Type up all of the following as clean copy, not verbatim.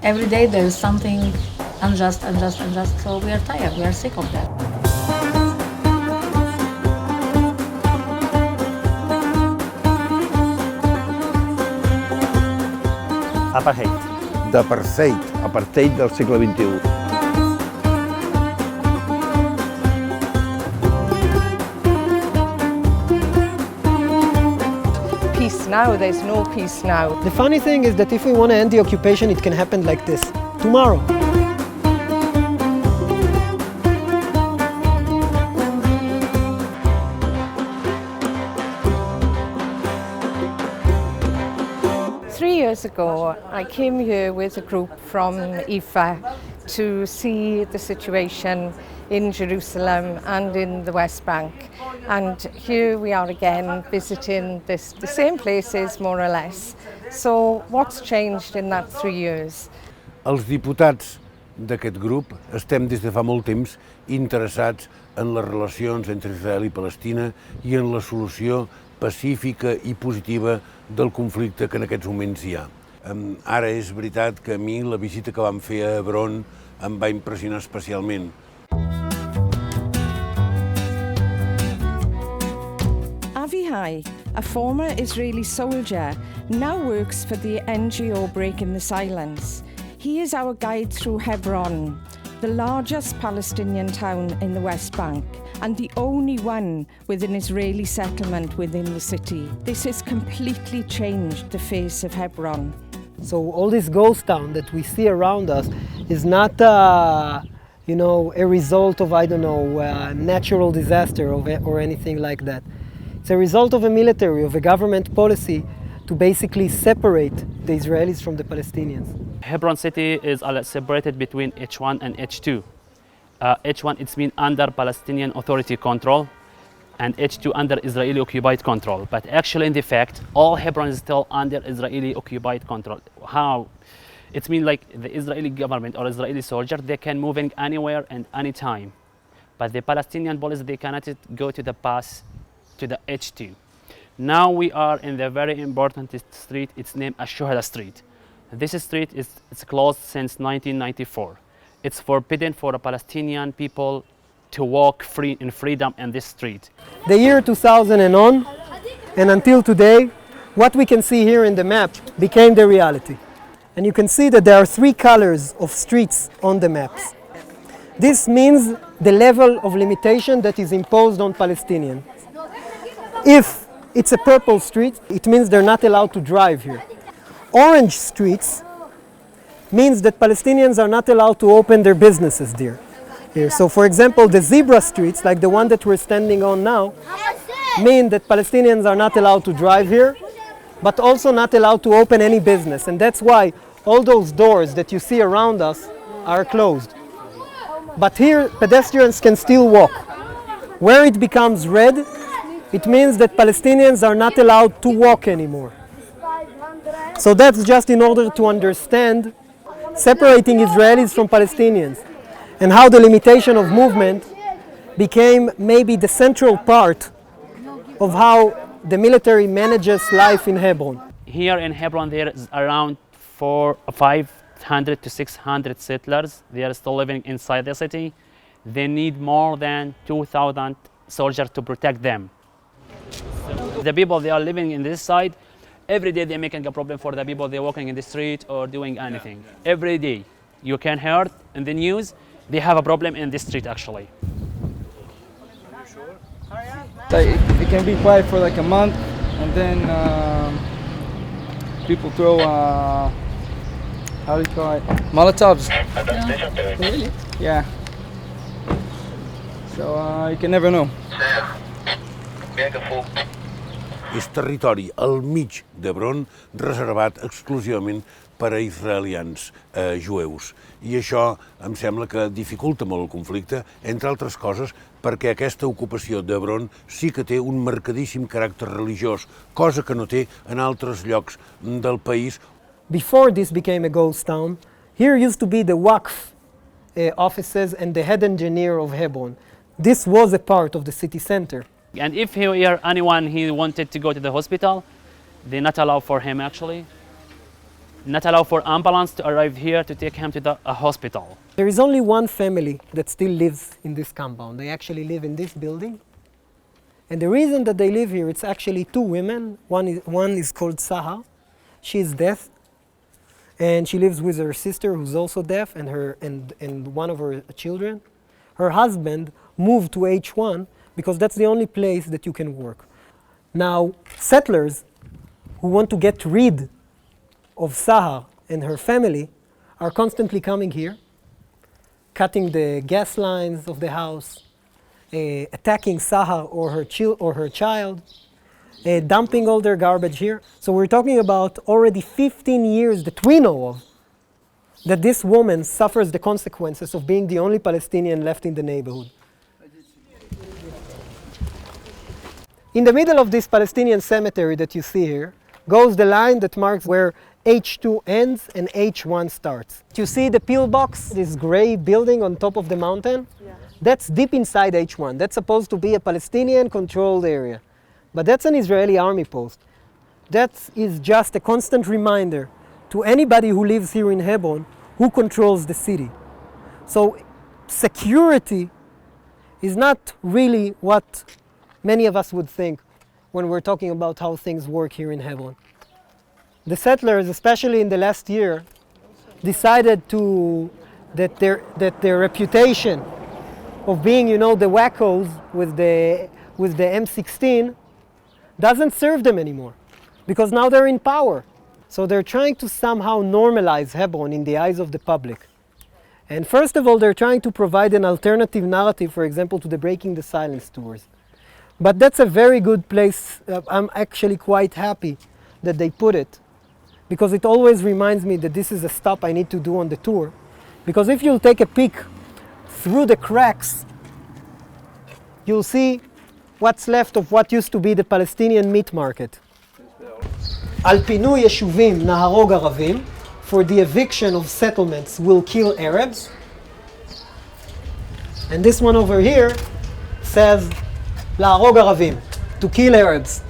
Every day there is something unjust, so we are tired, we are sick of that. Apartheid. Apartheid del segle XXI. Peace now, there's no peace now. The funny thing is that if we want to end the occupation, it can happen like this, tomorrow. Years ago, I came here with a group from IFA to see the situation in Jerusalem and in the West Bank. And here we are again visiting the same places, more or less. So what's changed in that 3 years? Els diputats d'aquest grup estem des de fa molt temps interessats en les relacions entre Israel i Palestina i en la solució pacífica i positiva del conflicte que en aquests moments hi ha. Ara és veritat que a mi la visita que vam fer a Hebron em va impressionar especialment. Avihai, a former Israeli soldier, now works for the NGO Breaking the Silence. He is our guide through Hebron, the largest Palestinian town in the West Bank, and the only one with an Israeli settlement within the city. This has completely changed the face of Hebron. So all this ghost town that we see around us is not a result of, natural disaster or anything like that. It's a result of a military, of a government policy to basically separate the Israelis from the Palestinians. Hebron city is separated between H1 and H2. H1 it's been under Palestinian Authority control, and H2 under Israeli occupied control. But actually, in the fact, all Hebron is still under Israeli occupied control. How? It's mean like the Israeli government or Israeli soldier, they can move in anywhere and anytime. But the Palestinian police, they cannot go to the pass to the H2. Now we are in the very important street, it's named Ashuhada Street. This street is closed since 1994. It's forbidden for the Palestinian people to walk in freedom in this street. The year 2000 and on, and until today, what we can see here in the map became the reality. And you can see that there are 3 colors of streets on the maps. This means the level of limitation that is imposed on Palestinians. If it's a purple street, it means they're not allowed to drive here. Orange streets means that Palestinians are not allowed to open their businesses there. Here. So for example, the zebra streets, like the one that we're standing on now, mean that Palestinians are not allowed to drive here, but also not allowed to open any business. And that's why all those doors that you see around us are closed. But here, pedestrians can still walk. Where it becomes red, it means that Palestinians are not allowed to walk anymore. So that's just in order to understand separating Israelis from Palestinians and how the limitation of movement became maybe the central part of how the military manages life in Hebron. Here in Hebron there is around 500 to 600 settlers. They are still living inside the city. They need more than 2,000 soldiers to protect them. The people they are living in this side, every day they're making a problem for the people they're walking in the street or doing anything. Every day you can hear in the news they have a problem in this street actually. It can be quiet for like a month, and then people throw how do you call it? Molotovs. Yeah. Really? Yeah. So you can never know. És territori al mig d'Hebron reservat exclusivament per a israelians jueus. I això em sembla que dificulta molt el conflicte, entre altres coses perquè aquesta ocupació d'Hebron sí que té un marcadíssim caràcter religiós, cosa que no té en altres llocs del país. Before this became a ghost town, here used to be the Waqf offices and the head engineer of Hebron. This was a part of the city center. And if anyone he wanted to go to the hospital, they're not allowed for him actually. not allow for ambulance to arrive here to take him to a hospital. There is only one family that still lives in this compound. They actually live in this building. And the reason that they live here, it's actually two women. One is called Sahar. She is deaf. And she lives with her sister, who's also deaf, and one of her children. Her husband moved to H1 because that's the only place that you can work. Now, settlers who want to get rid of Sahar and her family are constantly coming here, cutting the gas lines of the house, attacking Sahar or her child, dumping all their garbage here. So we're talking about already 15 years that we know of that this woman suffers the consequences of being the only Palestinian left in the neighborhood. In the middle of this Palestinian cemetery that you see here goes the line that marks where H2 ends and H1 starts. You see the pillbox, this gray building on top of the mountain? Yeah. That's deep inside H1. That's supposed to be a Palestinian-controlled area. But that's an Israeli army post. That is just a constant reminder to anybody who lives here in Hebron who controls the city. So security is not really what many of us would think when we're talking about how things work here in Hebron. The settlers, especially in the last year, decided that their reputation of being, the wackos with the M16 doesn't serve them anymore, because now they're in power. So they're trying to somehow normalize Hebron in the eyes of the public. And first of all, they're trying to provide an alternative narrative, for example, to the Breaking the Silence tours. But that's a very good place. I'm actually quite happy that they put it, because it always reminds me that this is a stop I need to do on the tour. Because if you'll take a peek through the cracks, you'll see what's left of what used to be the Palestinian meat market. Al pinui yeshuvim naharog Aravim, for the eviction of settlements will kill Arabs. And this one over here says laharog Aravim, to kill Arabs.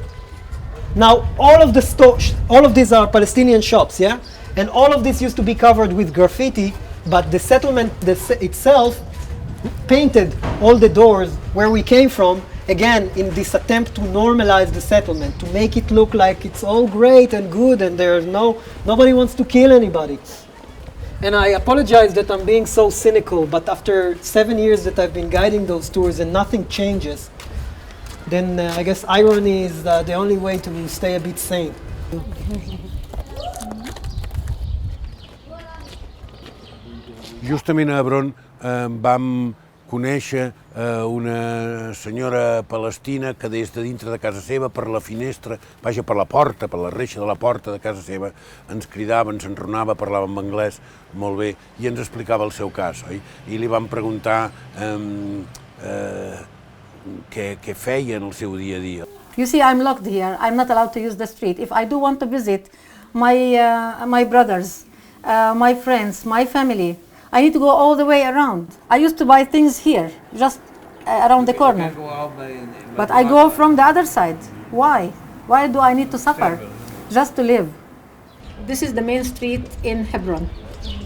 Now all of these are Palestinian shops, yeah? And all of this used to be covered with graffiti, but the settlement itself painted all the doors where we came from, again, in this attempt to normalize the settlement, to make it look like it's all great and good and nobody wants to kill anybody. And I apologize that I'm being so cynical, but after 7 years that I've been guiding those tours and nothing changes, then I guess irony is the only way to stay a bit sane. Justament a Hebron vam conèixer una senyora palestina que des de dintre de casa seva, per la finestra, vaja, per la porta, per la reixa de la porta de casa seva, ens cridava, ens enronava, parlava en anglès molt bé i ens explicava el seu cas, oi? I li vam preguntar què feia en el seu dia a dia. You see, I'm locked here. I'm not allowed to use the street. If I do want to visit my brothers, my friends, my family, I need to go all the way around. I used to buy things here, just around the corner. But I go from the other side. Why? Why do I need to suffer just to live? This is the main street in Hebron.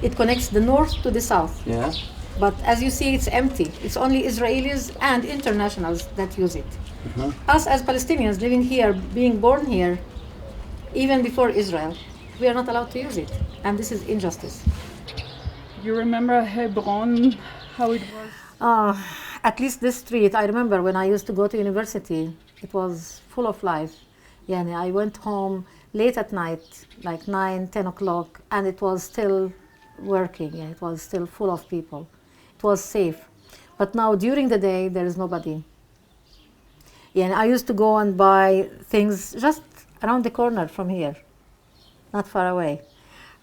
It connects the north to the south. Yeah. But as you see, it's empty. It's only Israelis and internationals that use it. Us as Palestinians living here, being born here, even before Israel, we are not allowed to use it. And this is injustice. You remember Hebron, how it was? At least this street, I remember when I used to go to university, it was full of life. Yeah, I went home late at night, like 9, 10 o'clock, and it was still working. Yeah, it was still full of people. It was safe. But now during the day, there is nobody. Yeah, and I used to go and buy things just around the corner from here, not far away.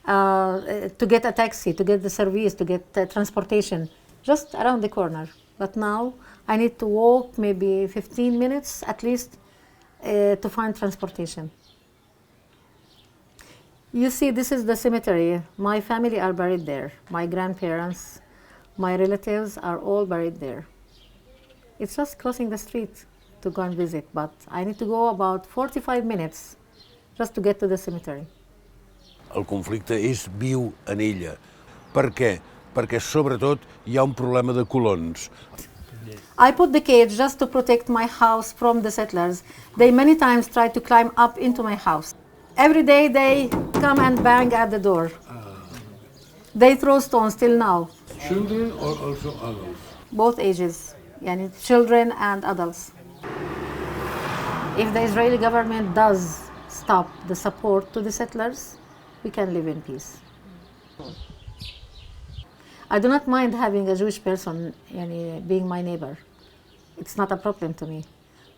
To get a taxi, to get the service, to get transportation, just around the corner. But now I need to walk maybe 15 minutes at least to find transportation. You see, this is the cemetery. My family are buried there. My grandparents, my relatives are all buried there. It's just crossing the street to go and visit, but I need to go about 45 minutes just to get to the cemetery. El conflicte és viu en ella. Per què? Perquè sobretot hi ha un problema de colons. I put the cage just to protect my house from the settlers. They many times try to climb up into my house. Every day they come and bang at the door. They throw stones till now. Children or also adults? Both ages, yani children and adults. If the Israeli government does stop the support to the settlers, we can live in peace. I do not mind having a Jewish person being my neighbor. It's not a problem to me.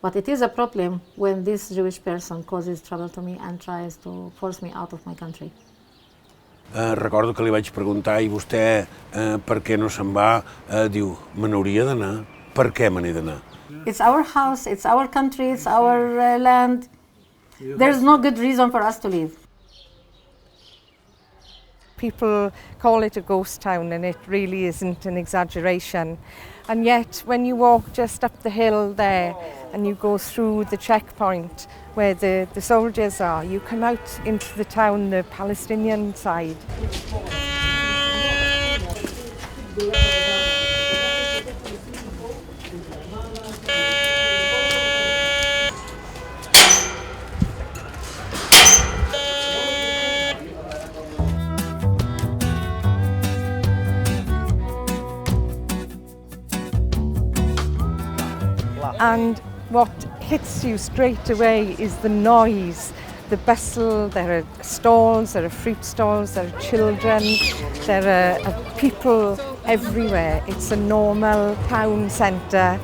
But it is a problem when this Jewish person causes trouble to me and tries to force me out of my country. Recordo que li vaig preguntar i vostè per què no se'n va, diu, me n'hauria d'anar. Per què me n'he d'anar? It's our house, it's our country, it's our land. There's no good reason for us to leave. People call it a ghost town, and it really isn't an exaggeration. And yet, when you walk just up the hill there and you go through the checkpoint where the soldiers are, you come out into the town, the Palestinian side. And what hits you straight away is the noise, the bustle. There are stalls, there are fruit stalls, there are children, there are people everywhere. It's a normal town centre.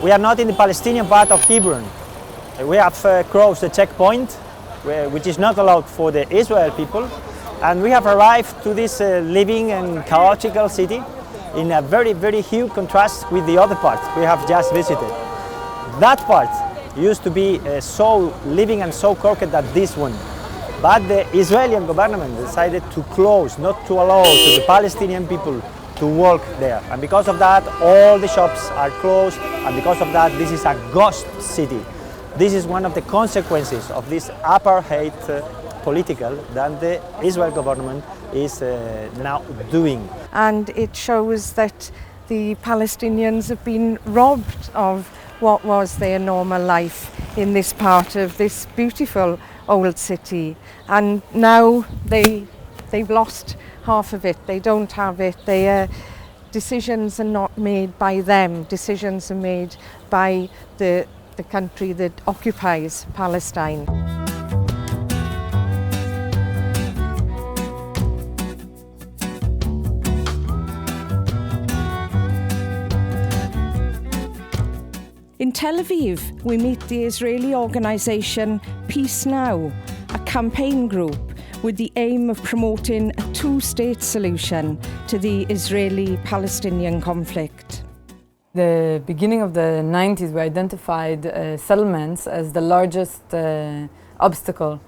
We are not in the Palestinian part of Hebron. We have crossed the checkpoint, which is not allowed for the Israel people, and we have arrived to this living and chaotic city in a very, very huge contrast with the other part we have just visited. That part used to be so living and so crooked as this one. But the Israeli government decided to close, not to allow to the Palestinian people to work there. And because of that, all the shops are closed, and because of that, this is a ghost city. This is one of the consequences of this apartheid political that the Israel government is now doing. And it shows that the Palestinians have been robbed of what was their normal life in this part of this beautiful old city. And now they've lost half of it. They don't have it. Decisions are not made by them. Decisions are made by the country that occupies Palestine. In Tel Aviv, we meet the Israeli organisation Peace Now, a campaign group with the aim of promoting a two-state solution to the Israeli-Palestinian conflict. The beginning of the 90s, we identified settlements as the largest obstacle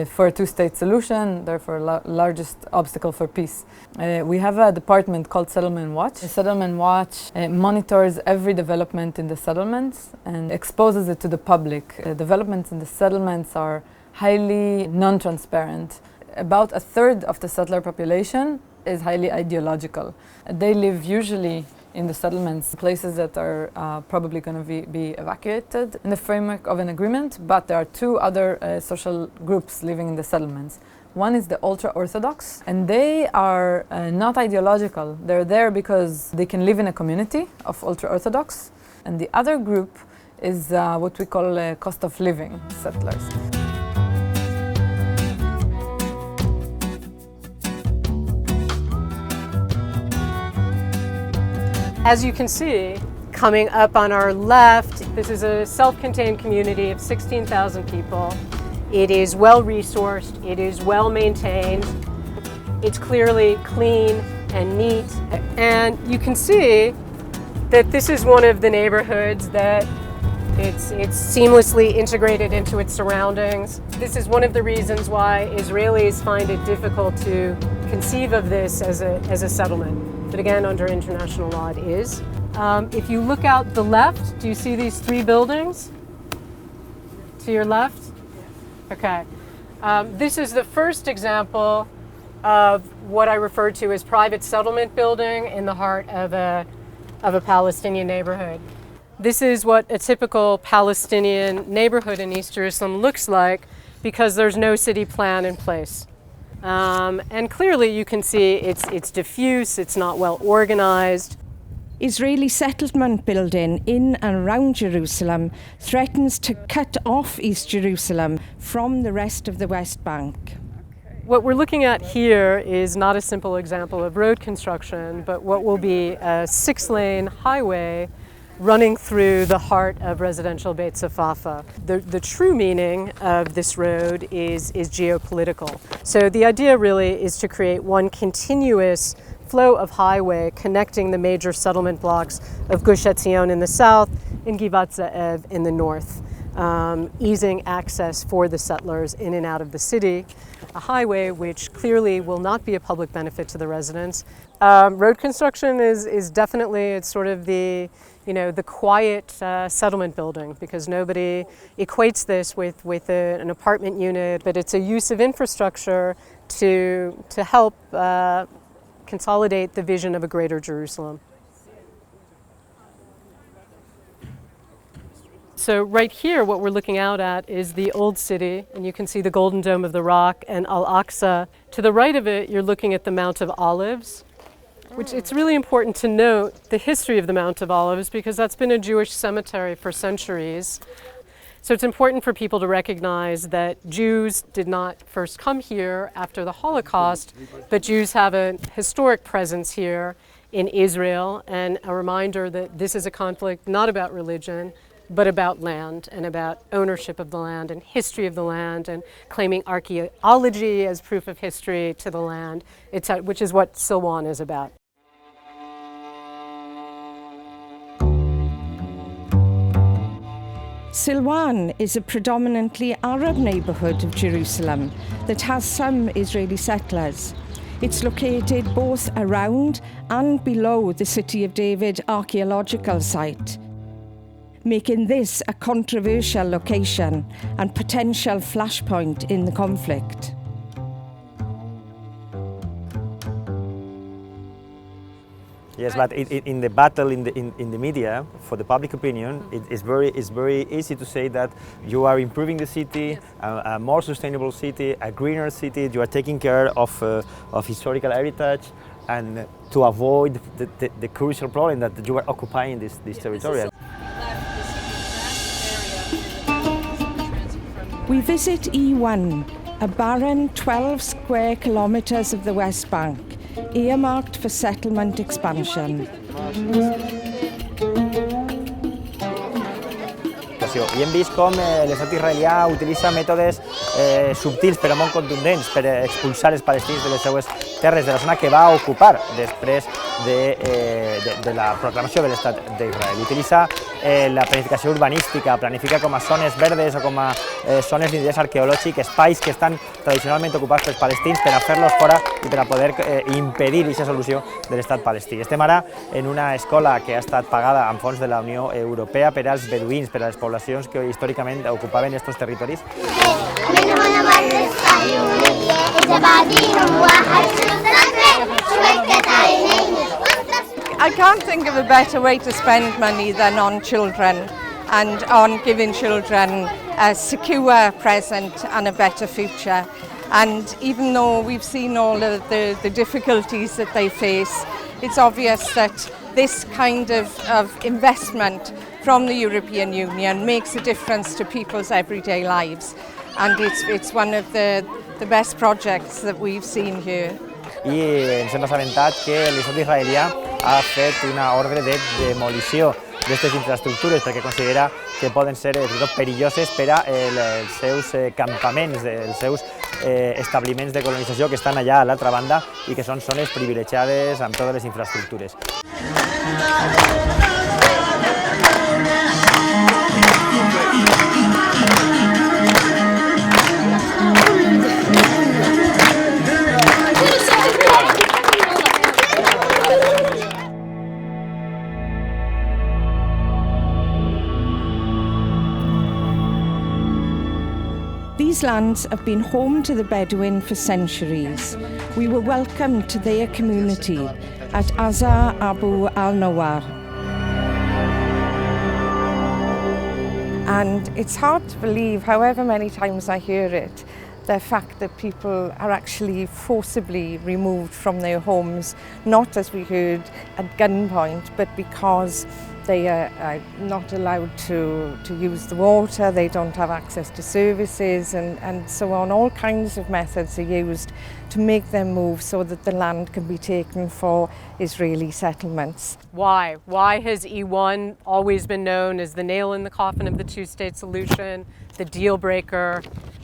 for a two-state solution, therefore largest obstacle for peace. We have a department called Settlement Watch. Settlement Watch monitors every development in the settlements and exposes it to the public. Developments in the settlements are highly non-transparent. About a third of the settler population is highly ideological. They live usually in the settlements, places that are probably going to be evacuated in the framework of an agreement, but there are two other social groups living in the settlements. One is the ultra-Orthodox, and they are not ideological. They're there because they can live in a community of ultra-Orthodox, and the other group is what we call cost of living settlers. As you can see, coming up on our left, this is a self-contained community of 16,000 people. It is well-resourced, it is well-maintained, it's clearly clean and neat. And you can see that this is one of the neighborhoods that it's seamlessly integrated into its surroundings. This is one of the reasons why Israelis find it difficult to conceive of this as a settlement. But again, under international law it is. If you look out the left, do you see these three buildings to your left? Okay. This is the first example of what I refer to as private settlement building in the heart of a Palestinian neighborhood. This is what a typical Palestinian neighborhood in East Jerusalem looks like because there's no city plan in place. And clearly you can see it's diffuse, it's not well organized. Israeli settlement building in and around Jerusalem threatens to cut off East Jerusalem from the rest of the West Bank. What we're looking at here is not a simple example of road construction, but what will be a 6-lane highway running through the heart of residential Beit Safafa. The true meaning of this road is geopolitical. So the idea really is to create one continuous flow of highway connecting the major settlement blocks of Gush Etzion in the south and Givat Ze'ev in the north, easing access for the settlers in and out of the city, a highway which clearly will not be a public benefit to the residents. Road construction is definitely, it's sort of the quiet settlement building, because nobody equates this with an apartment unit, but it's a use of infrastructure to help consolidate the vision of a greater Jerusalem. So right here, what we're looking out at is the old city, and you can see the Golden Dome of the Rock and Al-Aqsa. To the right of it, you're looking at the Mount of Olives, which it's really important to note the history of the Mount of Olives, because that's been a Jewish cemetery for centuries. So it's important for people to recognize that Jews did not first come here after the Holocaust, but Jews have a historic presence here in Israel, and a reminder that this is a conflict not about religion, but about land and about ownership of the land and history of the land and claiming archaeology as proof of history to the land, which is what Silwan is about. Silwan is a predominantly Arab neighbourhood of Jerusalem that has some Israeli settlers. It's located both around and below the City of David archaeological site, making this a controversial location and potential flashpoint in the conflict. Yes, but in the battle in the media, for the public opinion, it's very easy to say that you are improving the city, a more sustainable city, a greener city. You are taking care of historical heritage, and to avoid the crucial problem that you are occupying this territory. We visit E1, a barren 12 square kilometres of the West Bank, earmarked for settlement expansion. I hem vist com l'estat israelià utilitza mètodes subtils però molt contundents per expulsar els palestins de les seues terres de la zona que va ocupar després de la proclamació de l'estat d'Israel. Utilitza la planificació urbanística, planifica com a zones verdes o com a zones d'interès arqueològic, espais que estan tradicionalment ocupats pels palestins per a fer-los fora i per a poder impedir aquesta solució de l'estat palestí. Estem ara en una escola que ha estat pagada amb fons de la Unió Europea per als beduïns, per a les poblacions que històricament ocupaven aquests territoris. I can't think of a better way to spend money than on children and on giving children a secure present and a better future. And even though we've seen all of the difficulties that they face, it's obvious that this kind of investment from the European Union makes a difference to people's everyday lives. And it's one of the best projects that we've seen here. I ens hem assabentat que l'estat israelià ha fet una ordre de demolició d'aquestes infraestructures perquè considera que poden ser perilloses per als seus campaments, els seus establiments de colonització que estan allà a l'altra banda i que són zones privilegiades amb totes les infraestructures. These These lands have been home to the Bedouin for centuries. We were welcomed to their community at Azar Abu al-Nawar. And it's hard to believe, however many times I hear it, the fact that people are actually forcibly removed from their homes, not as we heard at gunpoint, but because they are not allowed to use the water, they don't have access to services, and so on. All kinds of methods are used to make them move so that the land can be taken for Israeli settlements. Why? Why has E1 always been known as the nail in the coffin of the two-state solution, the deal breaker?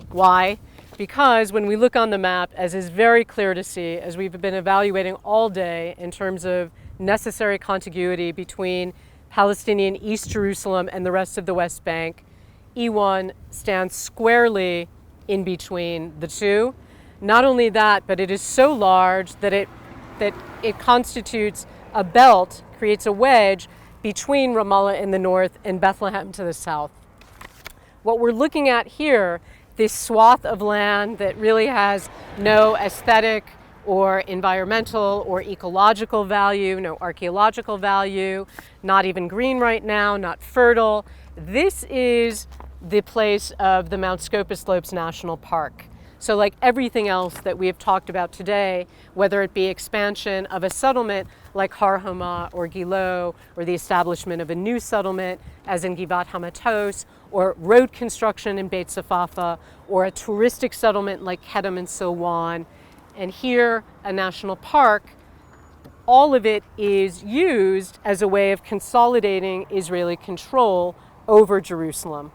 Why? Because when we look on the map, as is very clear to see, as we've been evaluating all day in terms of necessary contiguity between Palestinian East Jerusalem and the rest of the West Bank, E1 stands squarely in between the two. Not only that, but it is so large that it constitutes a belt, creates a wedge between Ramallah in the north and Bethlehem to the south. What we're looking at here, this swath of land that really has no aesthetic or environmental or ecological value, no archaeological value, not even green right now, not fertile. This is the place of the Mount Scopus Slopes National Park. So like everything else that we have talked about today, whether it be expansion of a settlement like Har Homa or Gilo, or the establishment of a new settlement as in Givat Hamatos, or road construction in Beit Safafa, or a touristic settlement like Kedem and Silwan, and here a national park, all of it is used as a way of consolidating Israeli control over Jerusalem.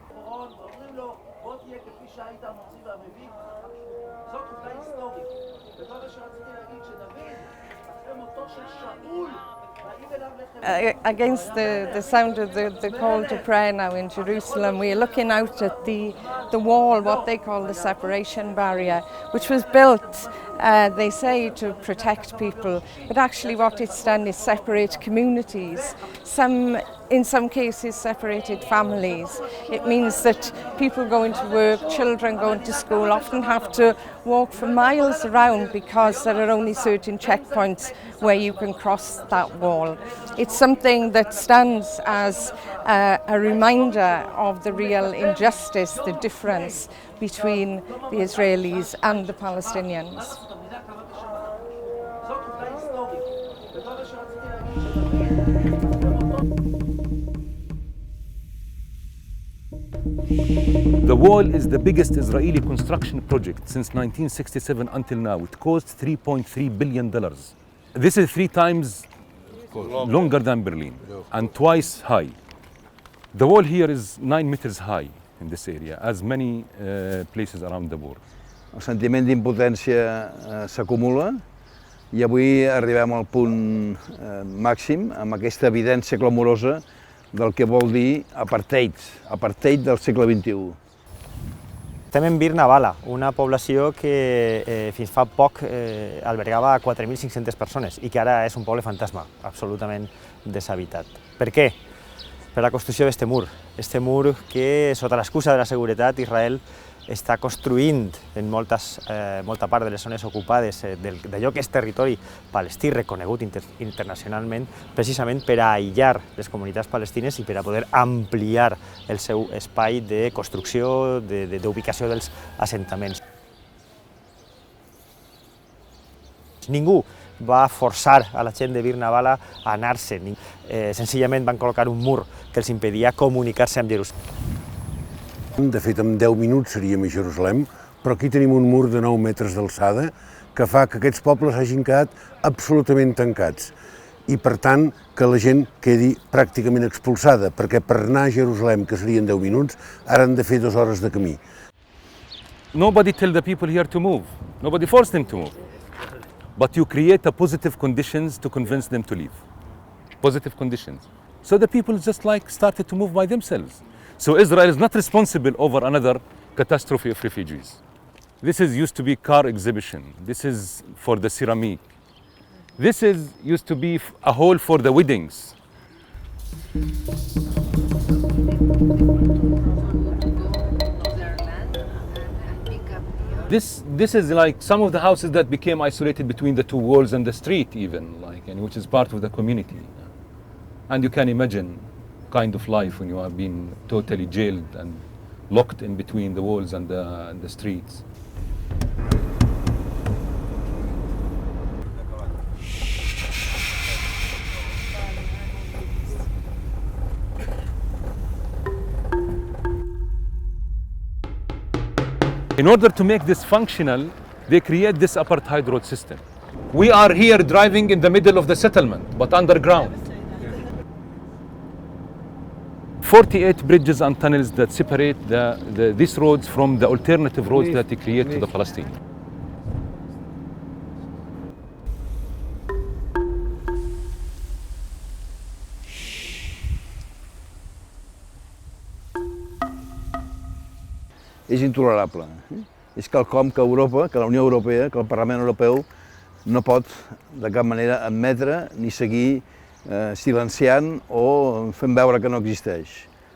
Against the sound of the call to prayer now in Jerusalem, we are looking out at the wall, what they call the separation barrier, which was built, they say, to protect people, but actually what it's done is separate communities. In some cases, separated families. It means that people going to work, children going to school often have to walk for miles around because there are only certain checkpoints where you can cross that wall. It's something that stands as a reminder of the real injustice, the difference between the Israelis and the Palestinians. The wall is the biggest Israeli construction project since 1967 until now. It cost $3.3 billion. This is 3 times longer than Berlin and twice high. The wall here is 9 meters high in this area, as many places around the world. El sentiment d'impotència s'acumula i avui arribem al punt màxim amb aquesta evidència clamorosa del que vol dir apartheid del segle XXI. Estem en Bir Navala, una població que fins fa poc albergava 4.500 persones i que ara és un poble fantasma, absolutament deshabitat. Per què? Per la construcció d'este mur que, sota l'excusa de la seguretat, Israel està construint en molta part de les zones ocupades d'allò que és territori palestí reconegut internacionalment, precisament per a aïllar les comunitats palestines i per a poder ampliar el seu espai de construcció, d'ubicació dels assentaments. Ningú va forçar a la gent de Bir Navala a anar-se'n, senzillament van col·locar un mur que els impedia comunicar-se amb Jerusalem. De fet, en 10 minuts seríem a Jerusalem, però aquí tenim un mur de 9 metres d'alçada que fa que aquests pobles hagin quedat absolutament tancats i, per tant, que la gent quedi pràcticament expulsada, perquè per anar a Jerusalem, que serien 10 minuts, ara han de fer 2 hores de camí. Nobody tell the people here to move. Nobody forced them to move. But you create a positive conditions to convince them to leave. Positive conditions. So the people just started to move by themselves. So Israel is not responsible over another catastrophe of refugees. This used to be car exhibition. This is for the ceramic. This used to be a hall for the weddings. This is like some of the houses that became isolated between the two walls and the street even, like, and which is part of the community. And you can imagine kind of life when you are being totally jailed and locked in between the walls and the streets. In order to make this functional, they create this apartheid road system. We are here driving in the middle of the settlement, but underground. 48 bridges and tunnels that separate these roads from the alternative roads that they create to the Palestinians. És intolerable. És quelcom que Europa, que la Unió Europea, que el Parlament Europeu no pot de cap manera admetre ni seguir silenciant o fent veure que no existeix.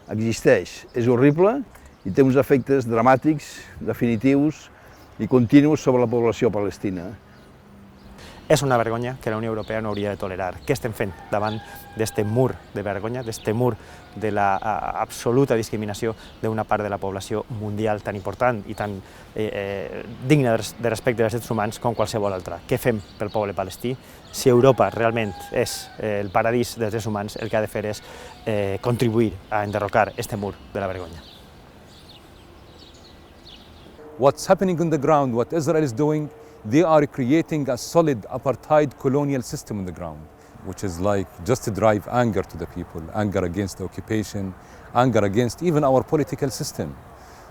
Existeix, és horrible i té uns efectes dramàtics, definitius i continus sobre la població palestina. És una vergonya que la Unió Europea no hauria de tolerar. Què estem fent davant d'este mur de vergonya, d'este mur de l'absoluta discriminació d'una part de la població mundial tan important i tan digna de respecte dels drets humans com qualsevol altra? Què fem pel poble palestí? Si Europa realment és el paradís dels drets humans, el que ha de fer és contribuir a enderrocar este mur de la vergonya. What's happening on the ground, what Israel is doing, they are creating a solid apartheid colonial system on the ground, which is like just to drive anger to the people, anger against the occupation, anger against even our political system.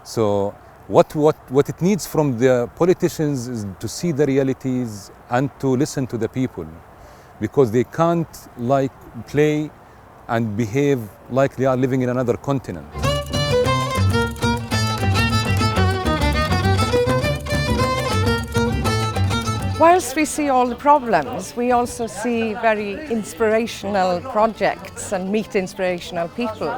So what it needs from the politicians is to see the realities and to listen to the people, because they can't like play and behave like they are living in another continent. Whilst we see all the problems, we also see very inspirational projects and meet inspirational people.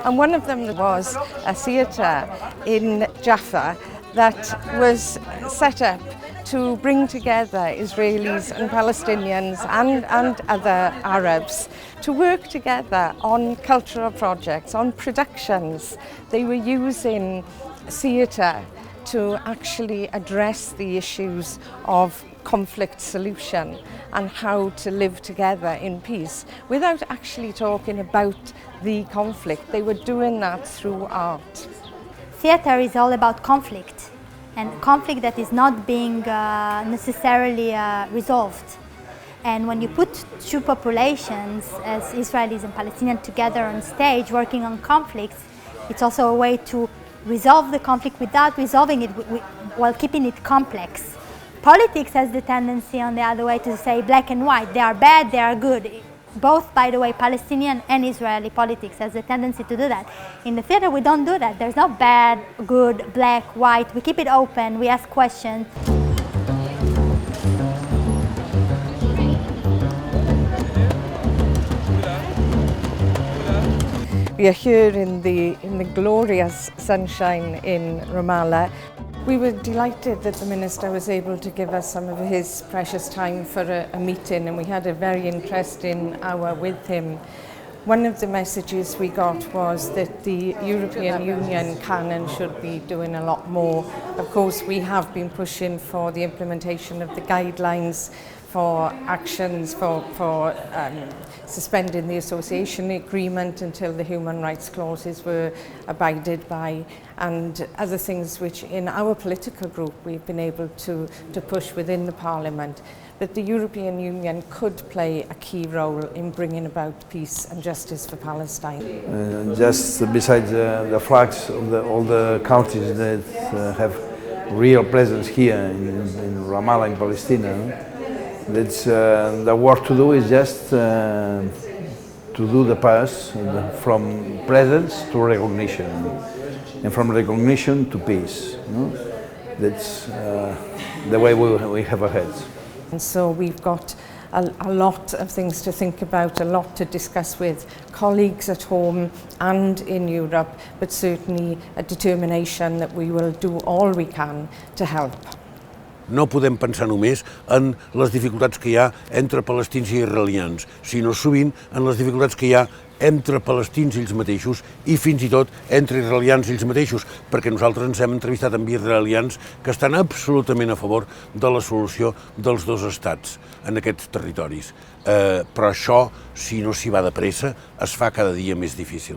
And one of them was a theatre in Jaffa that was set up to bring together Israelis and Palestinians and other Arabs to work together on cultural projects, on productions. They were using theatre to actually address the issues of conflict solution and how to live together in peace without actually talking about the conflict. They were doing that through art. Theatre is all about conflict, and conflict that is not being necessarily resolved. And when you put two populations, as Israelis and Palestinians, together on stage working on conflicts, it's also a way to resolve the conflict without resolving it while keeping it complex. Politics has the tendency on the other way to say black and white, they are bad, they are good. Both, by the way, Palestinian and Israeli politics has the tendency to do that. In the theater we don't do that. There's no bad, good, black, white. We keep it open, we ask questions. We are here in the glorious sunshine in Ramallah. We were delighted that the Minister was able to give us some of his precious time for a meeting, and we had a very interesting hour with him. One of the messages we got was that the European Union can and should be doing a lot more. Of course, we have been pushing for the implementation of the guidelines for actions for suspending the association agreement until the human rights clauses were abided by, and other things which in our political group we've been able to push within the Parliament. But the European Union could play a key role in bringing about peace and justice for Palestine. Just besides the flags of all the countries that have real presence here in Ramallah, in Palestine, that's, the work to do is just to do the pass from presence to recognition, and from recognition to peace. That's the way we have ahead. And so we've got a lot of things to think about, a lot to discuss with colleagues at home and in Europe, but certainly a determination that we will do all we can to help. no podem pensar només en les dificultats que hi ha entre palestins i israelians, sinó sovint en les dificultats que hi ha entre palestins ells mateixos i fins i tot entre israelians ells mateixos, perquè nosaltres ens hem entrevistat amb israelians que estan absolutament a favor de la solució dels dos estats en aquests territoris. Però això, si no s'hi va de pressa, es fa cada dia més difícil.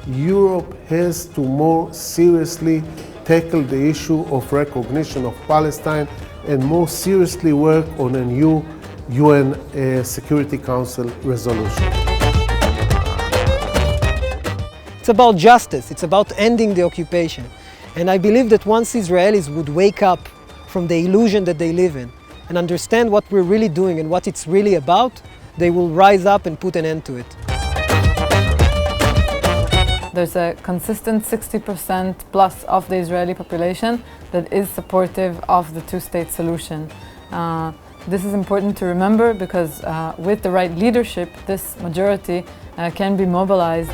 Europe has to more seriously tackle the issue of recognition of Palestine and more seriously work on a new UN Security Council resolution. It's about justice, it's about ending the occupation. And I believe that once Israelis would wake up from the illusion that they live in and understand what we're really doing and what it's really about, they will rise up and put an end to it. There's a consistent 60% plus of the Israeli population that is supportive of the two-state solution. This is important to remember because with the right leadership, this majority can be mobilized.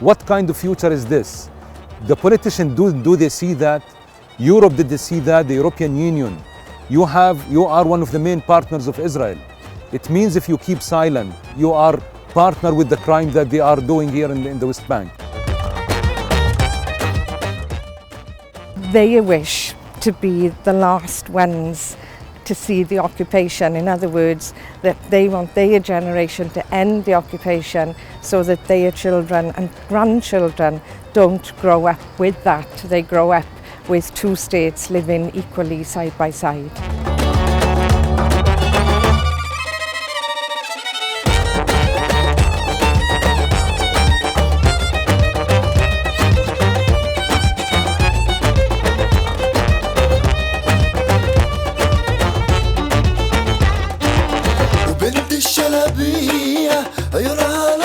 What kind of future is this? The politicians, do they see that? Europe, did they see that? The European Union. You are one of the main partners of Israel. It means if you keep silent, you are partner with the crime that they are doing here in the West Bank. They wish to be the last ones to see the occupation. In other words, that they want their generation to end the occupation so that their children and grandchildren don't grow up with that. They grow up with two states living equally side by side. الشلبية يراها